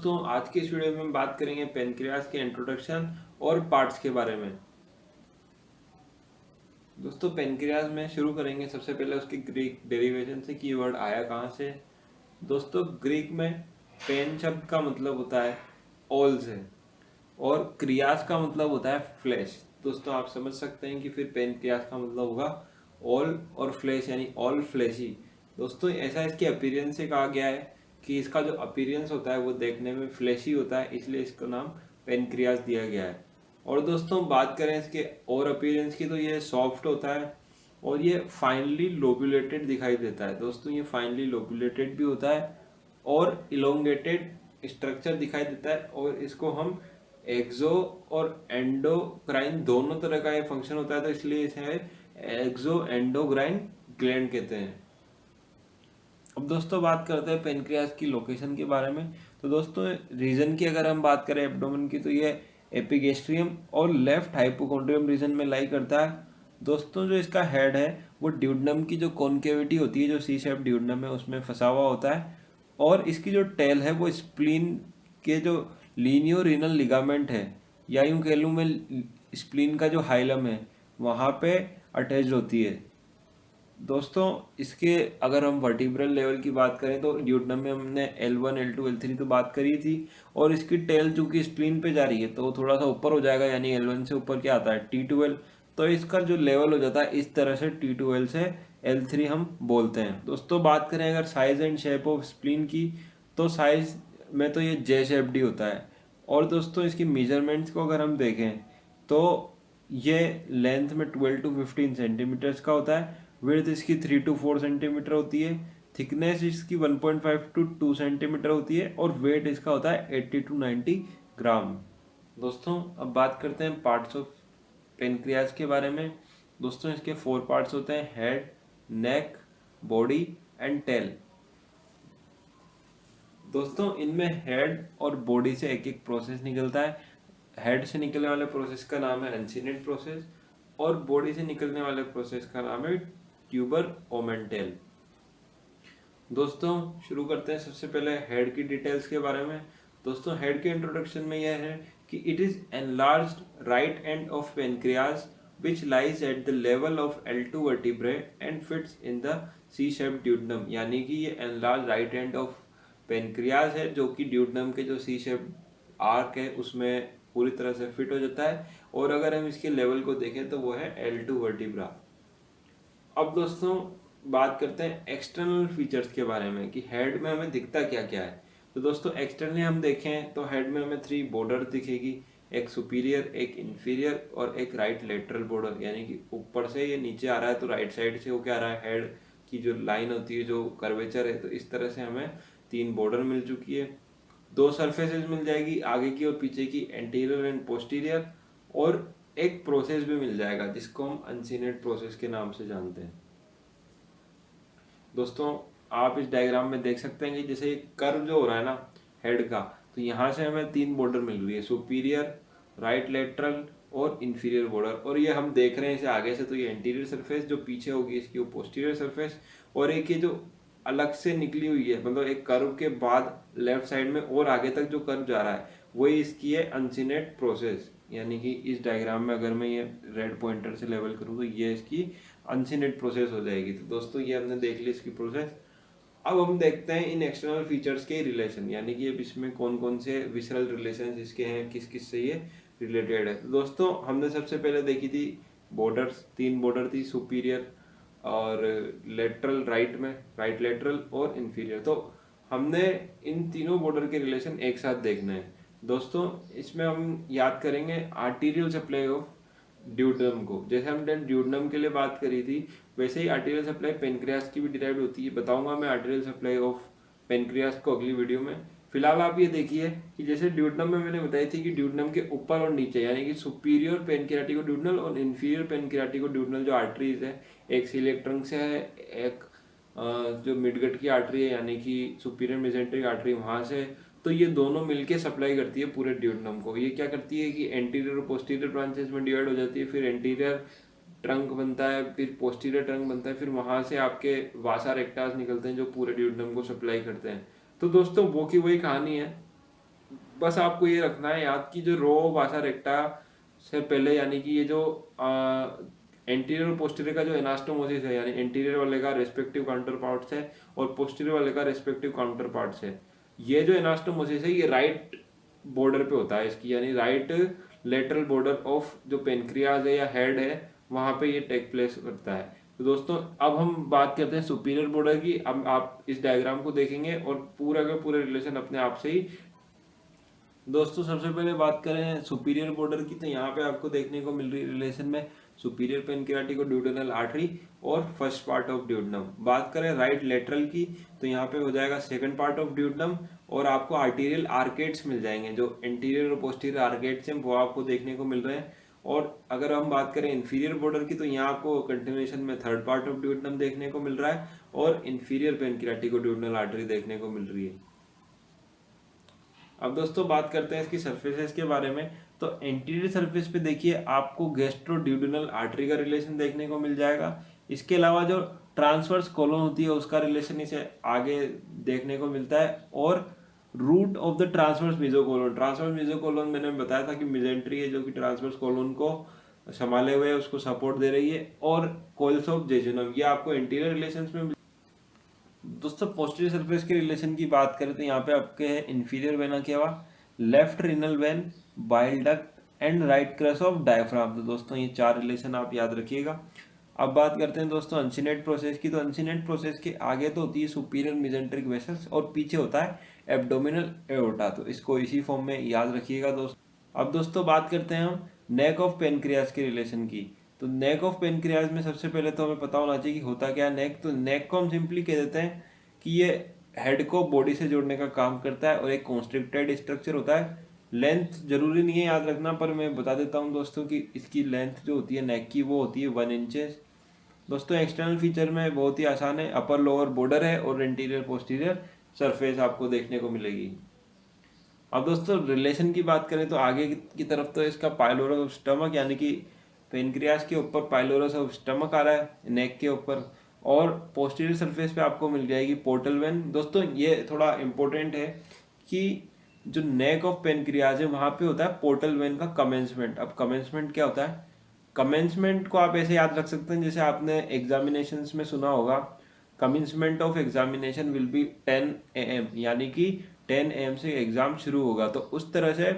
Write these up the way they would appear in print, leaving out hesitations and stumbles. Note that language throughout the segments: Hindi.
दोस्तों, आज की इस वीडियो में हम बात करेंगे पेनक्रियाज के इंट्रोडक्शन और पार्ट्स के बारे में। दोस्तों, पेनक्रियाज में शुरू करेंगे सबसे पहले उसकी ग्रीक डेरिवेशन से, कीवर्ड आया कहाँ से। दोस्तों, ग्रीक में पेन शब्द का मतलब होता है ऑल से और क्रियाज का मतलब होता है फ्लैश। दोस्तों, आप समझ सकते हैं कि फिर पेनक्रियाज का मतलब होगा ऑल और फ्लैश यानी ऑल फ्लैशी। दोस्तों, ऐसा इसके अपीयरेंस से कहा गया है कि इसका जो अपीयरेंस होता है वो देखने में फ्लैशी होता है, इसलिए इसका नाम पेनक्रियाज दिया गया है। और दोस्तों, बात करें इसके और अपीयरेंस की तो ये सॉफ्ट होता है और ये फाइनली लोबुलेटेड दिखाई देता है। दोस्तों, ये फाइनली लोबुलेटेड भी होता है और इलोंगेटेड स्ट्रक्चर दिखाई देता है और इसको हम एक्सो और एंडोक्राइन दोनों तरह का ये फंक्शन होता है, तो इसलिए इसे एक्सो एंडोक्राइन ग्लैंड कहते हैं। अब दोस्तों, बात करते हैं पेनक्रियाज की लोकेशन के बारे में। तो दोस्तों, रीजन की अगर हम बात करें एब्डोमेन की, तो ये एपिगेस्ट्रियम और लेफ्ट हाइपोकॉन्ड्रियम रीजन में लाई करता है। दोस्तों, जो इसका हेड है वो ड्यूडनम की जो कॉन्केविटी होती है, जो सी शेप ड्यूडनम है, उसमें फंसा हुआ होता है। और इसकी जो टेल है वो स्प्लीन के जो लीनियो रीनल लिगामेंट है, या यूं कह लूँ मैं स्प्लीन का जो हाइलम है वहाँ पे अटैच होती है। दोस्तों, इसके अगर हम वर्टिब्रल लेवल की बात करें तो ड्यूडनम में हमने L1 L2 L3 तो बात करी थी, और इसकी टेल चूंकि स्प्लीन पे जा रही है तो थोड़ा सा ऊपर हो जाएगा, यानी L1 से ऊपर क्या आता है T12। तो इसका जो लेवल हो जाता है इस तरह से T12 से L3 हम बोलते हैं। दोस्तों, बात करें अगर size and shape of spleen की, तो साइज में तो ये जे शेप डी होता है। और दोस्तों, इसकी मेजरमेंट्स को अगर हम देखें तो ये लेंथ में 12 to 15 सेंटीमीटर्स का होता है, विड्थ इसकी 3 to 4 सेंटीमीटर होती है, थिकनेस इसकी 1.5 to 2 सेंटीमीटर होती है और वेट इसका होता है 80 to 90 ग्राम। दोस्तों, अब बात करते हैं पार्ट्स ऑफ पेनक्रियाज के बारे में। दोस्तों, इसके 4 पार्ट्स होते हैं: head, neck, body and tail. दोस्तों, इनमें हेड और बॉडी से एक एक प्रोसेस निकलता है। हेड से निकलने वाले प्रोसेस का नाम है अनसिनेट प्रोसेस और बॉडी से निकलने वाले प्रोसेस का नाम है ट्यूबर ओमेंटेल। दोस्तों, शुरू करते हैं सबसे पहले हेड की डिटेल्स के बारे में। दोस्तों, हेड के इंट्रोडक्शन में यह है कि it is enlarged right end of pancreas which lies at the level of L2 vertebrae and fits in the C-shaped duodenum। यानी कि ये enlarge right end of pancreas है जो कि ड्यूडनम के जो सी शेप आर्क है उसमें पूरी तरह से फिट हो जाता है। और अगर हम इसके लेवल को देखें तो वो है L2 वर्टिब्रा। अब दोस्तों, बात करते हैं एक्सटर्नल फीचर्स के बारे में कि हेड में हमें दिखता क्या क्या है। तो दोस्तों, एक्सटर्नली हम देखें तो हेड में हमें 3 बॉर्डर दिखेगी, एक सुपीरियर, एक इंफीरियर और एक राइट लेटरल बॉर्डर। यानी कि ऊपर से ये नीचे आ रहा है तो राइट साइड से वो क्या आ रहा है, हेड की जो लाइन होती है, जो कर्वेचर है, तो इस तरह से हमें 3 बॉर्डर मिल चुकी है। 2 सरफेसेस मिल जाएगी, आगे की और पीछे की, एंटीरियर एंड पोस्टीरियर। और एक प्रोसेस भी मिल जाएगा जिसको हम अनसीनेट प्रोसेस के नाम से जानते हैं। दोस्तों, आप इस डायग्राम में देख सकते हैं कि जैसे कर्व जो हो रहा है ना हेड का, तो यहाँ से हमें 3 बॉर्डर मिल रही है, सुपीरियर, राइट लेटरल और इंफीरियर बॉर्डर। और ये हम देख रहे हैं इसे आगे से, तो ये एंटीरियर सरफेस, जो पीछे होगी इसकी वो पोस्टीरियर सरफेस। और एक ये जो अलग से निकली हुई है, मतलब एक कर्व के बाद लेफ्ट साइड में और आगे तक जो कर्व जा रहा है, वही इसकी है अनसिनेट प्रोसेस। यानी कि इस डायग्राम में अगर मैं ये रेड पॉइंटर से लेवल करूँ तो ये इसकी अनसिनेट प्रोसेस हो जाएगी। तो दोस्तों, ये हमने देख ली इसकी प्रोसेस। अब हम देखते हैं इन एक्सटर्नल फीचर्स के रिलेशन, यानी कि अब इसमें कौन कौन से विसरल रिलेशन इसके हैं, किस किस से ये रिलेटेड है। तो दोस्तों, हमने सबसे पहले देखी थी बॉर्डर्स, 3 बॉर्डर थी, सुपीरियर और लेटरल राइट में, राइट लेटरल और इंफीरियर। तो हमने इन तीनों बॉर्डर के रिलेशन एक साथ देखना है। दोस्तों, इसमें हम याद करेंगे आर्टीरियल सप्लाई ऑफ ड्यूडनम को। जैसे हमने ड्यूडनम के लिए बात करी थी, वैसे ही आर्टीरियल सप्लाई पेनक्रियाज की भी डिराइव होती है। बताऊंगा मैं आर्टीरियल सप्लाई ऑफ पेनक्रियाज को अगली वीडियो में। फिलहाल आप ये देखिए कि जैसे ड्यूडनम में मैंने बताई थी कि ड्यूडनम के ऊपर और नीचे, यानी कि सुपीरियर पेनक्रियाटिको ड्यूडनल और इंफीरियर पेनक्रियाटिको ड्यूडनल जो आर्टरीज है, एक सीलिएक ट्रंक से है, एक जो मिडगट की आर्टरी है यानी कि सुपीरियर मेसेंट्रिक आर्टरी वहां से। तो ये दोनों मिलके सप्लाई करती है पूरे ड्यूडनम को। ये क्या करती है कि एंटीरियर और पोस्टीरियर ब्रांचेस में डिवाइड हो जाती है, फिर एंटीरियर ट्रंक बनता है, फिर पोस्टीरियर ट्रंक बनता है, फिर वहां से आपके वासा रेक्टास निकलते हैं जो पूरे ड्यूडनम को सप्लाई करते हैं। तो दोस्तों, वो की वही कहानी है बस आपको ये रखना है याद कि जो रो वासा रेक्टा से पहले, यानी कि ये जो एंटीरियर और पोस्टीरियर का जो एनास्टोमोसिस है, यानी एंटीरियर वाले का रेस्पेक्टिव काउंटर पार्ट्स है और पोस्टीरियर वाले का रेस्पेक्टिव काउंटर पार्ट्स है, ये जो एनास्टोमोसिस है ये राइट बॉर्डर पे होता है इसकी, यानी राइट लेटरल बॉर्डर ऑफ जो पेनक्रियाज है या हेड है वहां पे ये टेक प्लेस करता है। तो दोस्तों अब हम बात करते हैं सुपीरियर बॉर्डर की। अब आप इस डायग्राम को देखेंगे और पूरा का पूरा रिलेशन अपने आप से ही। दोस्तों सबसे पहले बात करें सुपीरियर बॉर्डर की, तो यहाँ पे आपको देखने को मिल रही रिलेशन में सुपीरियर पेनक्रियाटिक और ड्यूडेनल आर्टरी और फर्स्ट पार्ट ऑफ ड्यूडनम। बात करें राइट लेटरल की, तो यहाँ पे हो जाएगा सेकंड पार्ट ऑफ ड्यूडनम और आपको आर्टीरियल आर्केड्स मिल जाएंगे, जो इंटीरियर और पोस्टीरियर आर्केड्स हैं वो आपको देखने को मिल रहे हैं। और अगर हम बात करें इंफीरियर बॉर्डर की, तो यहाँ आपको कंटिन्यूएशन में थर्ड पार्ट ऑफ ड्यूडनम देखने को मिल रहा है और इंफीरियर पेनक्रियाटिक और ड्यूडनल आर्टरी देखने को मिल रही है। अब दोस्तों बात करते हैं इसकी सर्फेसेस के बारे में। तो एंटीरियर सरफेस पे देखिए आपको गैस्ट्रोड्यूडेनल आर्टरी का रिलेशन देखने को मिल जाएगा। इसके अलावा जो ट्रांसवर्स कोलन होती है उसका रिलेशन इसे आगे देखने को मिलता है। और root of the transverse mesocolon, transverse mesocolon मैंने बताया था कि मेजेंट्री है जो कि ट्रांसवर्स कोलोन को संभाले हुए उसको सपोर्ट दे रही है। और कोल्स ऑफ जेजुनम, ये आपको इंटीरियर रिलेशंस में। दोस्तों पोस्टीरियर सरफेस के रिलेशन की बात करें तो यहाँ पे आपके है inferior vena cava, left renal vein, bile duct and right cross of diaphragm. तो दोस्तों ये चार रिलेशन आप याद रखिएगा। अब बात करते हैं दोस्तों अनसिनेट प्रोसेस की। तो अनसिनेट प्रोसेस के आगे तो होती है सुपीरियर मेजेंट्रिक वेसल्स और पीछे होता है एब्डोमिनल एओर्टा। तो इसको इसी फॉर्म में याद रखिएगा दोस्तों। अब दोस्तों बात करते हैं हम नेक ऑफ पेनक्रियास के रिलेशन की। तो नेक ऑफ पेनक्रियाज में सबसे पहले तो हमें पता होना चाहिए कि होता क्या है नेक। तो नेक को हम सिंपली कह देते हैं कि ये हेड को बॉडी से जोड़ने का काम करता है और एक कॉन्स्ट्रिक्टेड स्ट्रक्चर होता है। लेंथ जरूरी नहीं है याद रखना, पर मैं बता देता हूँ दोस्तों कि इसकी लेंथ जो होती है नेक की वो होती है 1 इंचेस। दोस्तों एक्सटर्नल फीचर में बहुत ही आसान है, अपर लोअर बॉर्डर है और इंटीरियर पोस्टीरियर सरफेस आपको देखने को मिलेगी। अब दोस्तों रिलेशन की बात करें तो आगे की तरफ तो इसका पाइलोरस ऑफ स्टमक, यानी कि पेनक्रियास के ऊपर पाइलोरस ऑफ स्टमक आ रहा है नेक के ऊपर। और पोस्टीरियर सरफेस पे आपको मिल जाएगी पोर्टल वेन। दोस्तों ये थोड़ा इंपॉर्टेंट है कि जो नेक ऑफ पेनक्रियाज है वहां पे होता है पोर्टल वेन का कमेंसमेंट। अब कमेंसमेंट क्या होता है? कमेंसमेंट को आप ऐसे याद रख सकते हैं जैसे आपने एग्जामिनेशंस में सुना होगा, commencement of examination will be 10 AM, यानी कि 10 AM से एग्जाम शुरू होगा। तो उस तरह से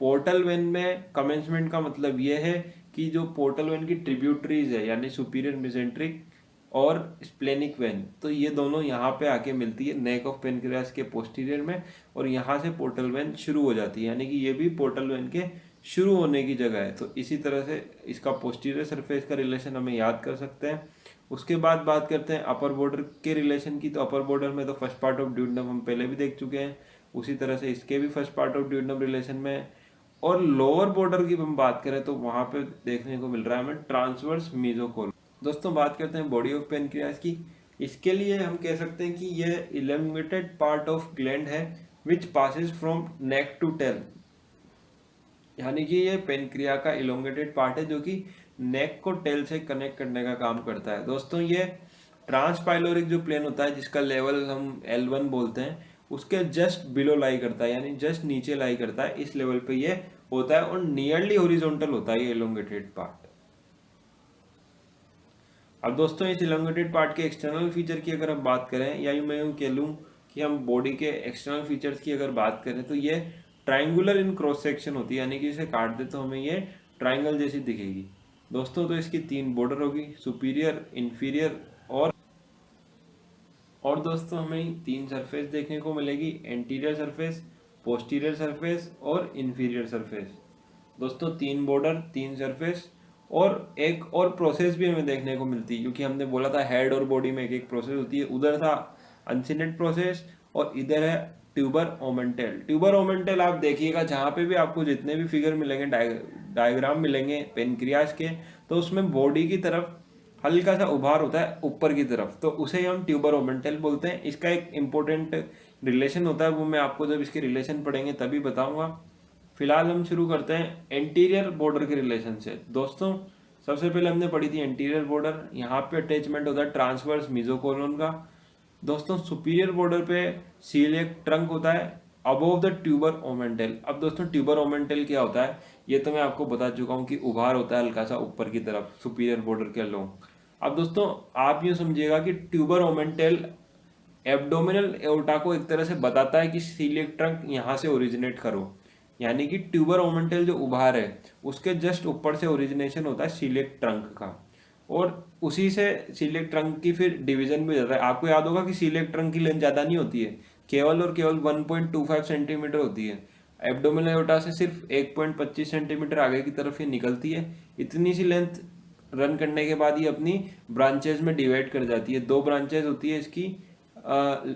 पोर्टल वेन में कमेंसमेंट का मतलब ये है कि जो पोर्टल वेन की ट्रिब्यूटरीज है यानी सुपीरियर मेसेंट्रिक और स्प्लेनिक वेन, तो ये दोनों यहाँ पे आके मिलती है नेक ऑफ पेनक्रियास के पोस्टीरियर में और यहाँ से पोर्टल वेन शुरू हो जाती है, यानी कि ये भी पोर्टल वेन के शुरू होने की जगह है। तो इसी तरह से इसका पोस्टीरियर सरफेस का रिलेशन हमें याद कर सकते हैं। उसके बाद बात करते हैं अपर बॉर्डर के रिलेशन की। तो अपर बॉर्डर में तो फर्स्ट पार्ट ऑफ ड्यूडेनम हम पहले भी देख चुके हैं, उसी तरह से इसके भी first part of duodenum relation में। और लोअर बॉर्डर की हम बात करें तो वहां पे देखने को मिल रहा है हमें ट्रांसवर्स मेसोकोलोन। दोस्तों बात करते हैं बॉडी ऑफ पेनक्रियास की। इसके लिए हम कह सकते हैं कि यह इलॉन्गेटेड पार्ट ऑफ ग्लैंड है which passes from neck to tail, यानी कि ये पेनक्रिया का इलोंगेटेड पार्ट है जो कि नेक को टेल से कनेक्ट करने का काम करता है। दोस्तों ये ट्रांसपाइलोरिक जो प्लेन होता है जिसका लेवल हम L1 बोलते हैं उसके जस्ट बिलो लाई करता है, यानी जस्ट नीचे लाई करता है, इस लेवल पे ये होता है और नियरली हॉरिजॉन्टल होता है ये इलोंगेटेड पार्ट। अब दोस्तों इस इलोंगेटेड पार्ट के एक्सटर्नल फीचर की अगर हम बात करें, या मैं यूं कह लूं कि हम बॉडी के एक्सटर्नल फीचर्स की अगर बात करें तो ये ट्राइंगुलर इन क्रॉस सेक्शन होती है, यानी कि इसे काट दे तो हमें ये ट्राइंगल जैसी दिखेगी। दोस्तों तो इसकी 3 बॉर्डर होगी, सुपीरियर, इंफीरियर और दोस्तों हमें 3 सरफेस देखने को मिलेगी, एंटीरियर सरफेस, पोस्टीरियर सरफेस और इंफीरियर सरफेस। दोस्तों 3 बॉर्डर, 3 सरफेस और एक और प्रोसेस भी हमें देखने को मिलती है, क्योंकि हमने बोला था हेड और बॉडी में एक एक प्रोसेस होती है। उधर था अनसिनेट प्रोसेस और इधर है ट्यूबर ओमेंटल। ट्यूबर ओमेंटल आप देखिएगा जहाँ पे भी आपको जितने भी फिगर मिलेंगे, डायग्राम मिलेंगे पेनक्रियास के, तो उसमें बॉडी की तरफ हल्का सा उभार होता है ऊपर की तरफ, तो उसे हम ट्यूबर ओमेंटल बोलते हैं। इसका एक इम्पोर्टेंट रिलेशन होता है, वो मैं आपको जब इसके रिलेशन पढ़ेंगे तभी बताऊंगा। फिलहाल हम शुरू करते हैं एंटीरियर बॉर्डर के रिलेशन से। दोस्तों सबसे पहले हमने पढ़ी थी एंटीरियर बॉर्डर, यहाँ पे अटैचमेंट होता है ट्रांसवर्स मेसोकोलोन का। दोस्तों सुपीरियर बॉर्डर पे सीलिएक ट्रंक होता है अबोव द ट्यूबर ओमेंटल। अब दोस्तों ट्यूबर ओमेंटल क्या होता है, ये तो मैं आपको बता चुका हूँ कि उभार होता है हल्का सा ऊपर की तरफ सुपीरियर बॉर्डर के अलोंग। अब दोस्तों आप यूँ समझिएगा कि ट्यूबर ओमेंटल एब्डोमिनल एओर्टा को एक तरह से बताता है कि सीलिएक ट्रंक यहाँ से ओरिजिनेट करो, यानी कि ट्यूबर ओमेंटल जो उभार है उसके जस्ट ऊपर से ओरिजिनेशन होता है सीलिएक ट्रंक का, और उसी से सीलिएक ट्रंक की फिर डिवीजन भी हो जाता है। आपको याद होगा कि सीलिएक ट्रंक की लेंथ ज़्यादा नहीं होती है, केवल और केवल 1.25 सेंटीमीटर होती है। एब्डोमिनल एओर्टा से सिर्फ 1.25 सेंटीमीटर आगे की तरफ ही निकलती है। इतनी सी लेंथ रन करने के बाद ये अपनी ब्रांचेज में डिवाइड कर जाती है। दो ब्रांचेज होती है इसकी,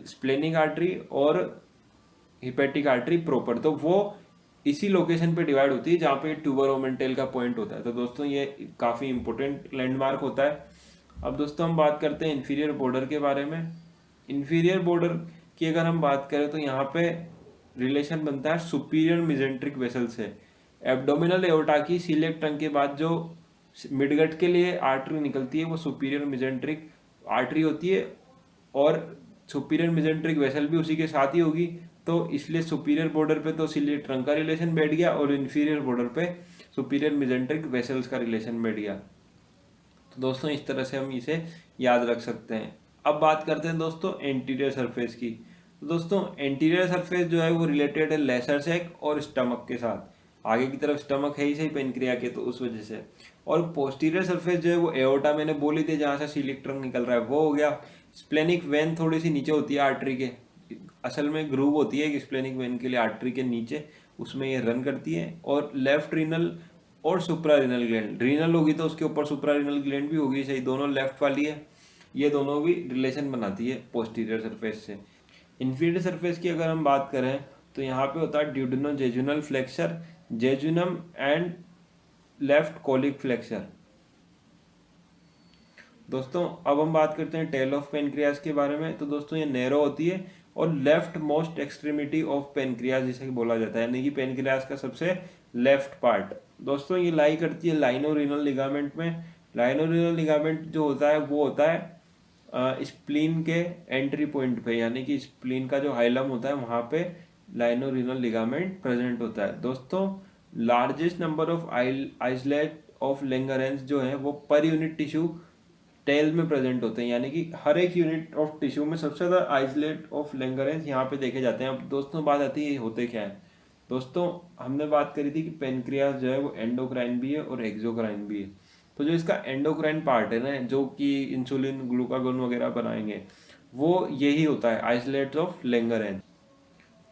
स्प्लेनिक आर्टरी और हिपेटिक आर्टरी प्रॉपर, तो वो इसी लोकेशन पे डिवाइड होती है जहाँ पे ट्यूबर ओमेंटल का पॉइंट होता है। तो दोस्तों ये काफ़ी इंपॉर्टेंट लैंडमार्क होता है। अब दोस्तों हम बात करते हैं इन्फीरियर बॉर्डर के बारे में। इन्फीरियर बॉर्डर की अगर हम बात करें तो यहाँ पे रिलेशन बनता है सुपीरियर मिजेंट्रिक वेसल से। एब्डोमिनल एओर्टा की सीलिएक ट्रंक के बाद जो मिडगट के लिए आर्टरी निकलती है वो सुपीरियर मिजेंट्रिक आर्टरी होती है, और सुपीरियर मिजेंट्रिक वेसल भी उसी के साथ ही होगी। तो इसलिए सुपीरियर बॉर्डर पे तो सीलिएक ट्रंक का रिलेशन बैठ गया और इन्फीरियर बॉर्डर पे सुपीरियर मिजेंट्रिक वेसल्स का रिलेशन बैठ गया। तो दोस्तों इस तरह से हम इसे याद रख सकते हैं। अब बात करते हैं दोस्तों एंटीरियर सरफेस की। तो दोस्तों एंटीरियर सरफेस जो है वो रिलेटेड है लेसर सैक और स्टमक के साथ। आगे की तरफ स्टमक है ही सही पेनक्रिया के, तो उस वजह से। और पोस्टीरियर सरफेस जो है वो एओर्टा मैंने बोली थी जहाँ से सीलिएक ट्रंक निकल रहा है वो हो गया। स्प्लेनिक वेन थोड़ी सी नीचे होती है आर्टरी के, असल में ग्रूव होती है कि स्प्लेनिक वेन के लिए आर्टरी के नीचे, उसमें ये रन करती है। और लेफ्ट रीनल और सुप्रा रीनल ग्लैंड, रीनल होगी तो उसके ऊपर सुप्रा रीनल ग्लैंड भी होगी, सही, दोनों लेफ्ट वाली है। ये दोनों भी रिलेशन बनाती है पोस्टीरियर सरफेस से। इंफीरियर सरफेस की अगर हम बात करें तो यहाँ पे होता है duodenojejunal flexure, jejunum and left colic flexure. दोस्तों अब हम बात करते हैं टेल ऑफ पेनक्रियाज के बारे में। तो दोस्तों ये नैरो होती है और left most extremity of pancreas जिसे बोला जाता है, यानी कि पेनक्रियाज का सबसे लेफ्ट पार्ट। दोस्तों ये लाई करती है लाइनोरीनल लिगामेंट में। लाइनोरीनल लिगामेंट जो होता है वो होता है स्प्लीन के एंट्री पॉइंट पे, यानी कि स्प्लीन का जो हाइलम होता है वहाँ पे लाइनोरीनल लिगामेंट प्रेजेंट होता है। दोस्तों largest number of islet of Langerhans जो है वो पर यूनिट टिश्यू टेल में प्रेजेंट होते हैं, यानी कि हर एक यूनिट ऑफ टिश्यू में सबसे ज़्यादा आइसलेट ऑफ लेंगरेंस यहाँ पे देखे जाते हैं। अब दोस्तों बात आती है ये होते क्या है। दोस्तों हमने बात करी थी कि पेनक्रियास जो है वो एंडोक्राइन भी है और एक्सोक्राइन भी है। तो जो इसका एंडोक्राइन पार्ट है ना, जो कि इंसुलिन ग्लूकागोन वगैरह बनाएंगे, वो यही होता है आइसलेट्स ऑफ लेंगरेंस।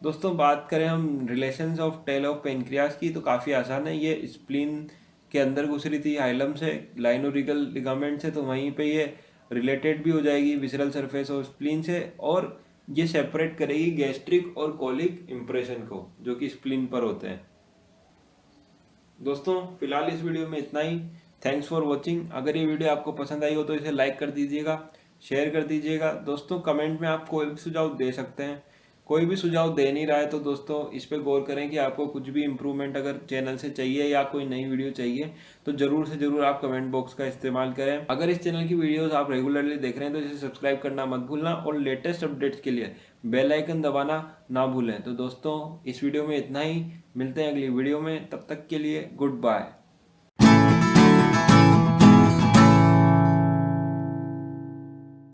दोस्तों बात करें हम relations of tail of pancreas की तो काफ़ी आसान है। ये स्प्लीन के अंदर घुस रही थी हाइलम से लाइनोरिकल लिगामेंट से, तो वहीं पे ये रिलेटेड भी हो जाएगी विसरल सरफेस ऑफ स्प्लीन से, और ये सेपरेट करेगी गैस्ट्रिक और कोलिक इंप्रेशन को जो कि स्प्लीन पर होते हैं। दोस्तों फिलहाल इस वीडियो में इतना ही। Thanks for watching. अगर ये वीडियो आपको पसंद आई हो तो इसे लाइक कर दीजिएगा, शेयर कर दीजिएगा। दोस्तों कमेंट में आप कोई भी सुझाव दे सकते हैं। कोई भी सुझाव दे नहीं रहा है तो दोस्तों इस पर गौर करें कि आपको कुछ भी इम्प्रूवमेंट अगर चैनल से चाहिए या कोई नई वीडियो चाहिए तो जरूर से जरूर आप कमेंट बॉक्स का इस्तेमाल करें। अगर इस चैनल की वीडियोस आप रेगुलरली देख रहे हैं तो इसे सब्सक्राइब करना मत भूलना और लेटेस्ट अपडेट्स के लिए बेल आइकन दबाना ना भूलें। तो दोस्तों इस वीडियो में इतना ही, मिलते हैं अगली वीडियो में, तब तक के लिए गुड बाय।